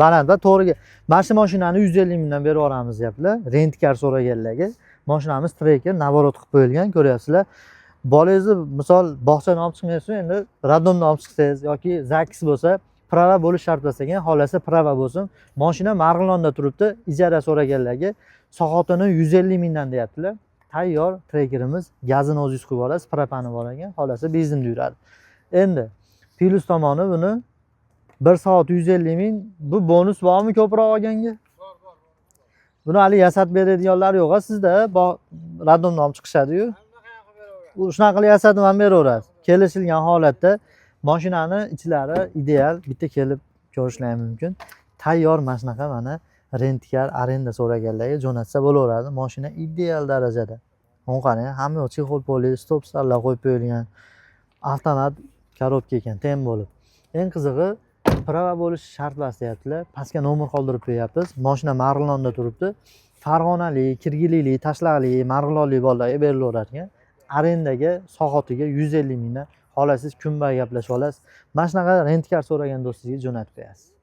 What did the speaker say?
baland va to'g'riga mana shu mashinani 150 mingdan berib yuboramiz deyaptilar. Rentkar so'raganlarga. Mashinamiz treker navorot qilib qo'yilgan, ko'ryapsizlar. Bolangizni misol bog'chadan olib chiqmaysiz, endi radomdan olib chiqsangiz yoki zakis bo'lsa, prava bo'lish shart bo'lsa ekan, xolasa prava bo'lsin. Mashina Marg'ilonda turibdi, ijara so'raganlarga soatini 150 mingdan deyaptilar. Tayyor trekerimiz, gazini o'zingiz qo'yib olasiz, propani bor ekan, xolasa benzinda yuradi. Endi plus tomoni buni 1 soat 150 ming, bu bonus bormi ko'proq olganga? Buni hali yasab beradiganlar yo'q, sizda radomdan olib chiqishadi-yu. Shunaqa qilib yasadni ham beraverasiz. Kelishilgan holatda mashinani ichlari ideal, bitta kelib ko'rishlar mumkin. Tayyor mana shunaqa mana rentkar, arenda so'raganlarga jo'natsa bo'laveradi. Mashina ideal darajada. Mana qarang, hamma yoq chexol poli, stop startlar qo'yib qo'yilgan. Avtomat korobka ekan, tem bo'lib. Eng qizig'i, prava bo'lish shart emas deyaptilar. Pastga nomer qoldirib qo'yapmiz. Mashina Marg'ilonda turibdi. Farg'onalik, Kirgilik, Tashlaqlik, Marg'ilonlik bolalarga berilaverar ekan. Arendaga soatiga 150 mingdan xolasiz kun bo'yi gaplashib olasiz. Mana shunaqa rentkar so'ragan do'stingizga jo'natib qo'yasiz.